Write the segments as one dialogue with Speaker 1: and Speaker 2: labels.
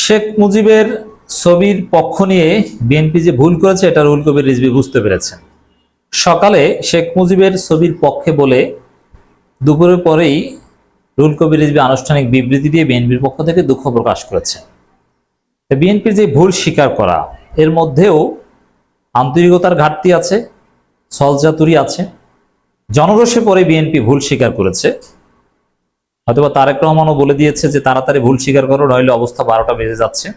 Speaker 1: শেখ মুজিবের ছবির পক্ষ নিয়ে বিএনপি যে ভুল করেছে এটা রুহুল কবির রিজভী বুঝতে পেরেছেন। সকালে শেখ মুজিবের ছবির পক্ষে বলে দুপুরের পরেই রুহুল কবির রিজভী আনুষ্ঠানিক বিবৃতি দিয়ে বিএনপির পক্ষ থেকে দুঃখ প্রকাশ করেছেন। বিএনপির যে ভুল স্বীকার করা, এর মধ্যেও আন্তরিকতার ঘাটতি আছে, ছলচাতুরি আছে। জনরোষে পরে বিএনপি ভুল স্বীকার করেছে। হয়তোবা তারেক রহমানও বলে দিয়েছে যে তাড়াতাড়ি ভুল স্বীকার করো, নইলে অবস্থা 12টা বেজে যাচ্ছে।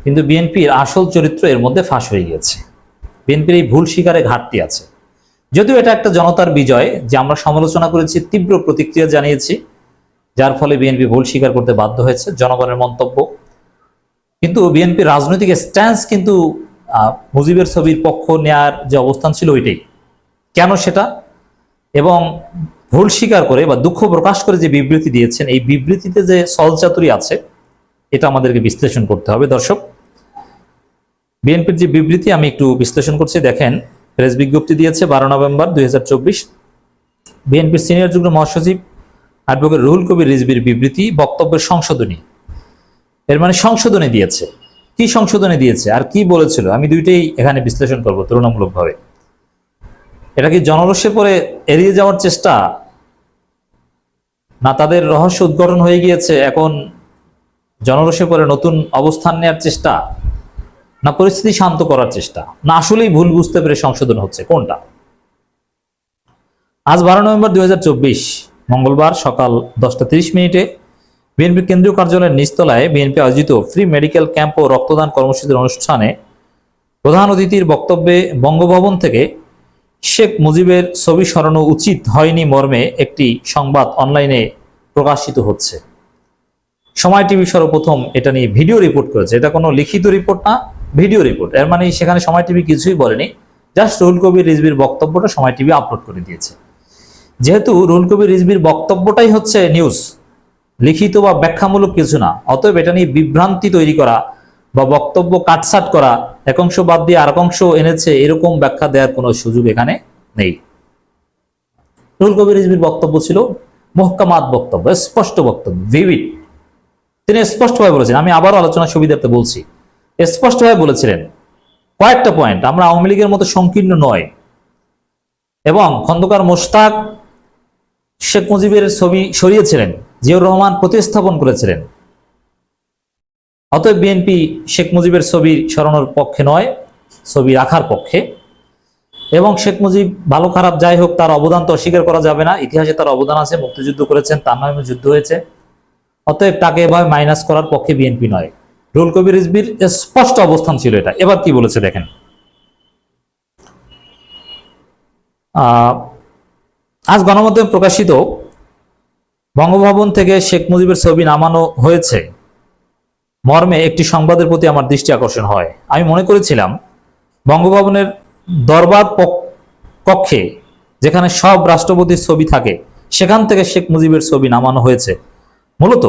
Speaker 1: কিন্তু বিএনপির আসল চরিত্র এর মধ্যে ফাঁস হয়ে গিয়েছে। বিএনপির এই ভুল স্বীকারে ঘাটতি আছে। যদিও এটা একটা জনতার বিজয়, যে আমরা সমালোচনা করেছি, তীব্র প্রতিক্রিয়া জানিয়েছি, যার ফলে বিএনপি ভুল স্বীকার করতে বাধ্য হয়েছে, জনগণের মন্তব্য। কিন্তু বিএনপির রাজনৈতিক স্ট্যান্স কিন্তু মুজিবের ছবির পক্ষ নেয়ার যে অবস্থান ছিল ওইটাই। কেন সেটা, এবং ভুল স্বীকার করে বা দুঃখ প্রকাশ করে যে বিবৃতি দিয়েছেন, এই বিবৃতিতে যে ছলচাতুরি আছে, এটা আমাদেরকে বিশ্লেষণ করতে হবে। দর্শক, বিএনপির যে বিবৃতি আমি একটু বিশ্লেষণ করছি। দেখেন, প্রেস বিজ্ঞপ্তি দিয়েছে 12 নভেম্বর 2024। বিএনপির সিনিয়র যুগ্ম মহাসচিব অ্যাডভোকেট রুহুল কবির রিজভীর বিবৃতি, বক্তব্যের সংশোধনী। এর মানে সংশোধনী দিয়েছে। কি সংশোধনী দিয়েছে আর কি বলেছিল, আমি দুইটাই এখানে বিশ্লেষণ করব তুলনামূলকভাবে। এটা কি জনরোষে পরে এড়িয়ে যাওয়ার চেষ্টা, না তাদের রহস্য উদ্ঘাটন হয়ে গিয়েছে এখন জনরোষে পরে নতুন অবস্থান নেওয়ার চেষ্টা, না পরিস্থিতি শান্ত করার চেষ্টা, না আসলেই ভুল বুঝতে পেরে সংশোধন হচ্ছে, কোনটা? আজ 12 নভেম্বর 2024 মঙ্গলবার সকাল 10:30 বিএনপি কেন্দ্রীয় কার্যালয়ের নিচতলায় বিএনপি আয়োজিত ফ্রি মেডিকেল ক্যাম্প ও রক্তদান কর্মসূচির অনুষ্ঠানে প্রধান অতিথির বক্তব্যে বঙ্গভবন থেকে শেখ মুজিবের ছবি সরানো উচিত হয়নি মর্মে একটি সংবাদ অনলাইনে প্রকাশিত হচ্ছে। সময় টিভি সর্বপ্রথম এটা নিয়ে ভিডিও রিপোর্ট করেছে। এটা কোনো লিখিত রিপোর্ট না, ভিডিও রিপোর্ট। এর মানে সেখানে সময় টিভি কিছুই বলেনি, জাস্ট রুহুল কবির রিজভীর বক্তব্যটা সময় টিভি আপলোড করে দিয়েছে। যেহেতু রুহুল কবির রিজভীর বক্তব্যটাই হচ্ছে নিউজ, লিখিত বা ব্যাখ্যামূলক কিছু না, অতএব এটা নিয়ে বিভ্রান্তি তৈরি করা বা বক্তব্য কাটছাট করা, এক অংশ বাদ দিয়ে আর এক অংশ এনেছে, এরকম ব্যাখ্যা দেওয়ার কোনো সুযোগ এখানে নেই। রুহুল কবির রিজভীর বক্তব্য ছিল মুহকামাত বক্তব্য, স্পষ্ট বক্তব্য, ভিভিড। তিনি স্পষ্টভাবে বলেছেন, আমি আবারও আলোচনার সুবিধার্থে বলছি, স্পষ্টভাবে বলেছিলেন কয়েকটা পয়েন্ট, আমরা আওয়ামী লীগের মতো সংকীর্ণ নয়। এবং খন্দকার মোশতাক শেখ মুজিবের ছবি সরিয়েছিলেন, জিয়াউর রহমান প্রতিস্থাপন করেছিলেন। অতএব বিএনপি শেখ মুজিবের ছবি সরানোর পক্ষে নয়, ছবি রাখার পক্ষে। এবং শেখ মুজিব ভালো খারাপ যাই হোক, তার অবদান তো অস্বীকার করা যাবে না, ইতিহাসে তার অবদান আছে, মুক্তিযুদ্ধ করেছেন, তার নামে যুদ্ধ হয়েছে। অতএব তাকে এভাবে মাইনাস করার পক্ষে বিএনপি নয়। রুহুল কবির রিজভীর স্পষ্ট অবস্থান ছিল এটা। এবার কি বলেছে দেখেন, আজ গণমাধ্যমে প্রকাশিত বঙ্গভবন থেকে শেখ মুজিবের ছবি নামানো হয়েছে মর্মে একটি সংবাদের প্রতি আমার দৃষ্টি আকর্ষণ হয়। আমি মনে করেছিলাম বঙ্গভবনের দরবার কক্ষে, যেখানে সব রাষ্ট্রপতির ছবি থাকে, সেখান থেকে শেখ মুজিবের ছবি নামানো হয়েছে। মূলত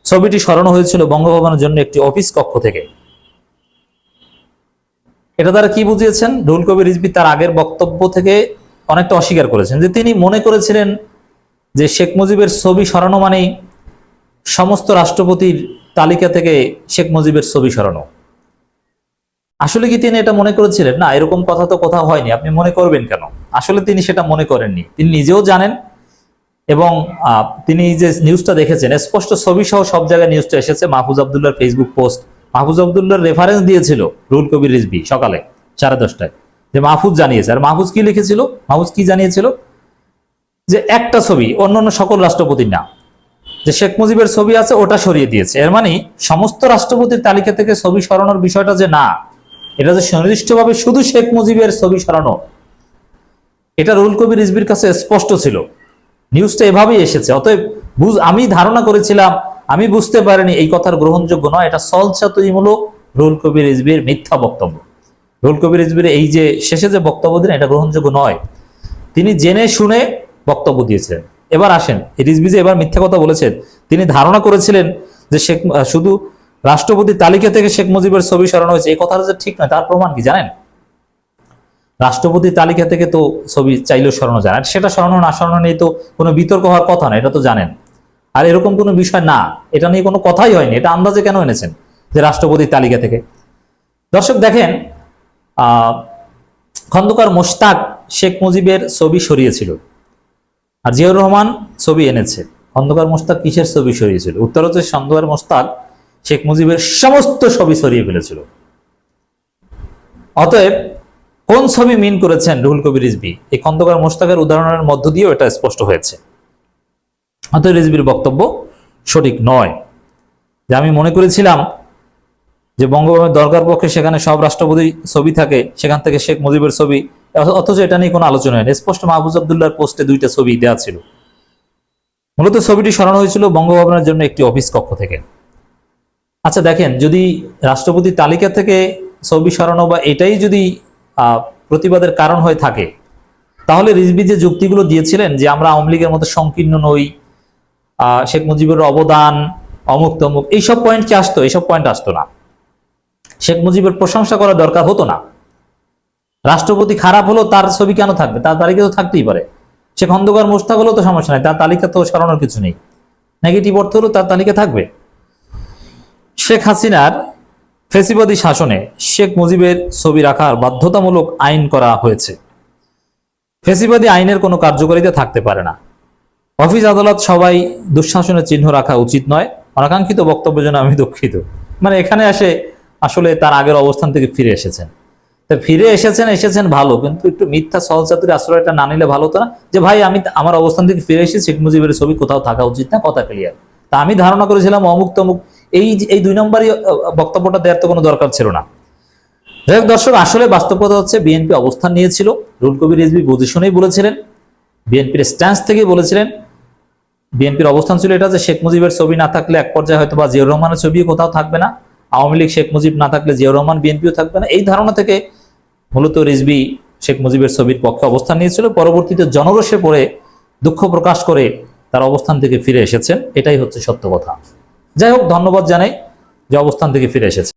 Speaker 1: ছবিটি সরানো হয়েছিল বঙ্গভবনের জন্য একটি অফিস কক্ষ থেকে। এটা দ্বারা কি বুঝিয়েছেন, রুহুল কবির রিজভী তার আগের বক্তব্য থেকে অনেকটা অস্বীকার করেছেন, যে তিনি মনে করেছিলেন যে শেখ মুজিবের ছবি সরানো মানেই সমস্ত রাষ্ট্রপতির তালিকা থেকে শেখ মুজিবের ছবি সরানো। আসলে কি তিনি এটা মনে করেছিলেন? না, এরকম কথা তো কোথাও হয়নি, আপনি মনে করবেন কেন? আসলে তিনি সেটা মনে করেননি, তিনি নিজেও জানেন। এবং তিনি যে নিউজটা দেখেছেন, স্পষ্ট ছবি সহ সব জায়গায় নিউজটা এসেছে। মাহফুজ আবদুল্লাহর ফেসবুক পোস্ট, মাহফুজ আবদুল্লাহর রেফারেন্স দিয়েছিল রুহুল কবির রিজভী সকালে 10:30 যে মাহফুজ জানিয়েছে। আর মাহফুজ কি লিখেছিল, মাহফুজ কি জানিয়েছিল, যে একটা ছবি, অন্যান্য সকল রাষ্ট্রপতির না, যে শেখ মুজিবের ছবি আছে ওটা সরিয়ে দিয়েছে। এর মানে সমস্ত রাষ্ট্রপতির তালিকা থেকে ছবি সরানোর বিষয়টা যে না, এটা যে সুনির্দিষ্টভাবে শুধু শেখ মুজিবের ছবি সরানো, এটা রুহুল কবির রিজভীর কাছে স্পষ্ট ছিল। নিউজটা এভাবেই এসেছে। অতএব আমি ধারণা করেছিলাম, আমি বুঝতে পারিনি এই কথার গ্রহণযোগ্য নয়, এটা ছলচাতুরিমূলক রুহুল কবির রিজভীর মিথ্যা বক্তব্য। রুহুল কবির রিজভীর এই যে শেষে যে বক্তব্য দিলেন, এটা গ্রহণযোগ্য নয়। তিনি জেনে শুনে বক্তব্য দিয়েছিলেন। এবার আসেন, রিজভী যে এবার মিথ্যা কথা বলেছেন, তিনি ধারণা করেছিলেন যে শুধু রাষ্ট্রপতি তালিকা থেকে শেখ মুজিবের ছবি সরানো হয়েছে, এই কথাটা যে ঠিক নয়, তার প্রমাণ কি জানেন? রাষ্ট্রপতি তালিকা থেকে তো ছবি চাইলেও সরানো যায় না, সেটা সরানো না সরানো নিয়ে তো কোনো বিতর্ক হওয়ার কথা না, এটা তো জানেন। আর এরকম কোনো বিষয় না, এটা নিয়ে কোনো কথাই হয়নি। এটা আন্দাজে কেন এনেছেন যে রাষ্ট্রপতির তালিকা থেকে? দর্শক দেখেন, খন্দকার মোশতাক শেখ মুজিবের ছবি সরিয়েছিল, আর জিয়াউর রহমান ছবি এনেছে। খন্দকার মোশতাক কিসের ছবি সরিয়েছিল? উত্তর হচ্ছে খন্দকার মোশতাক শেখ মুজিবের সমস্ত ছবি সরিয়ে ফেলেছিল। অতএব কোন ছবি মিন করেছেন রুহুল কবির রিজভী, এই খন্দকার মোশতাকের উদাহরণের মধ্য দিয়েও এটা স্পষ্ট হয়েছে। অতএব রিজভীর বক্তব্য সঠিক নয়। যে আমি মনে করেছিলাম যে বঙ্গভবনের দরগার পক্ষে সেখানে সব রাষ্ট্রপতি ছবি থাকে, সেখান থেকে শেখ মুজিবের ছবি, অথচ এটা নিয়ে কোনো আলোচনা হয়নি। স্পষ্ট মাহফুজ আবদুল্লাহর পোস্টে দুইটা ছবি দেওয়া ছিল। মূলত ছবিটি সরানো হয়েছিল বঙ্গভবনের জন্য একটি অফিস কক্ষ থেকে। আচ্ছা দেখেন, যদি রাষ্ট্রপতির তালিকা থেকে ছবি সরানো বা এটাই যদি প্রতিবাদের কারণ হয়ে থাকে, তাহলে রিজভী যে যুক্তিগুলো দিয়েছিলেন যে আমরা আওয়ামী লীগের মতো সংকীর্ণ নই, শেখ মুজিবের অবদান অমুক তমুক, এইসব পয়েন্ট কি আসতো? এইসব পয়েন্ট আসতো না। শেখ মুজিবের প্রশংসা করা দরকার হতো না। রাষ্ট্রপতি খারাপ হলো, তার ছবি কেন থাকবে? তার তালিকা তো থাকতেই পারে। সে খন্দকার মোশতাক হলো তো সমস্যা নাই, তার তালিকা তো সরানোর কিছু নেই। নেগেটিভ অর্থ হলো তার তালিকা থাকবে। শেখ হাসিনার ফেসিবাদী শাসনে শেখ মুজিবের ছবি রাখার বাধ্যতামূলক আইন করা হয়েছে। ফেসিবাদী আইনের কোনো কার্যকারিতা থাকতে পারে না। অফিস আদালত সবাই দুঃশাসনের চিহ্ন রাখা উচিত নয়। অনাকাঙ্ক্ষিত বক্তব্যের জন্য আমি দুঃখিত। মানে এখানে এসে আসলে তার আগের অবস্থান থেকে ফিরে এসেছেন। তা ফিরে এসেছেন ভালো, কিন্তু একটু মিথ্যা সহজাতির আশ্রয়টা না নিলে ভালো হতো না? যে ভাই আমি আমার অবস্থান থেকে ফিরে এসে শেখ মুজিবের ছবি কোথাও থাকা উচিত না, কথা ক্লিয়ার। তা আমি ধারণা করেছিলাম অমুক তমুক, এই 2 নম্বরই বক্তব্যটা দেওয়ার তো কোনো দরকার ছিল না। যাই হোক দর্শক, আসলে বাস্তবতা হচ্ছে বিএনপি অবস্থান নিয়েছিল। রুহুল কবির রিজভী বুঝে শুনেই বলেছিলেন, বিএনপির স্ট্যান্স থেকেই বলেছিলেন। বিএনপির অবস্থান ছিল এটা যে শেখ মুজিবের ছবি না থাকলে এক পর্যায়ে হয়তো বা জিয়াউর রহমানের ছবিও কোথাও থাকবে না, আওয়ামী লীগ শেখ মুজিব না থাকলে জিয়াউর রহমান বিএনপিও থাকবে না। এই ধারণা থেকে মূলত রিজভী শেখ মুজিবের ছবির পক্ষে অবস্থান নিয়েছিল। পরবর্তীতে জনরোষে পড়ে দুঃখ প্রকাশ করে তার অবস্থান থেকে ফিরে এসেছেন। এটাই হচ্ছে সত্য কথা। যাই হোক, ধন্যবাদ জানাই যে অবস্থান থেকে ফিরে এসেছে।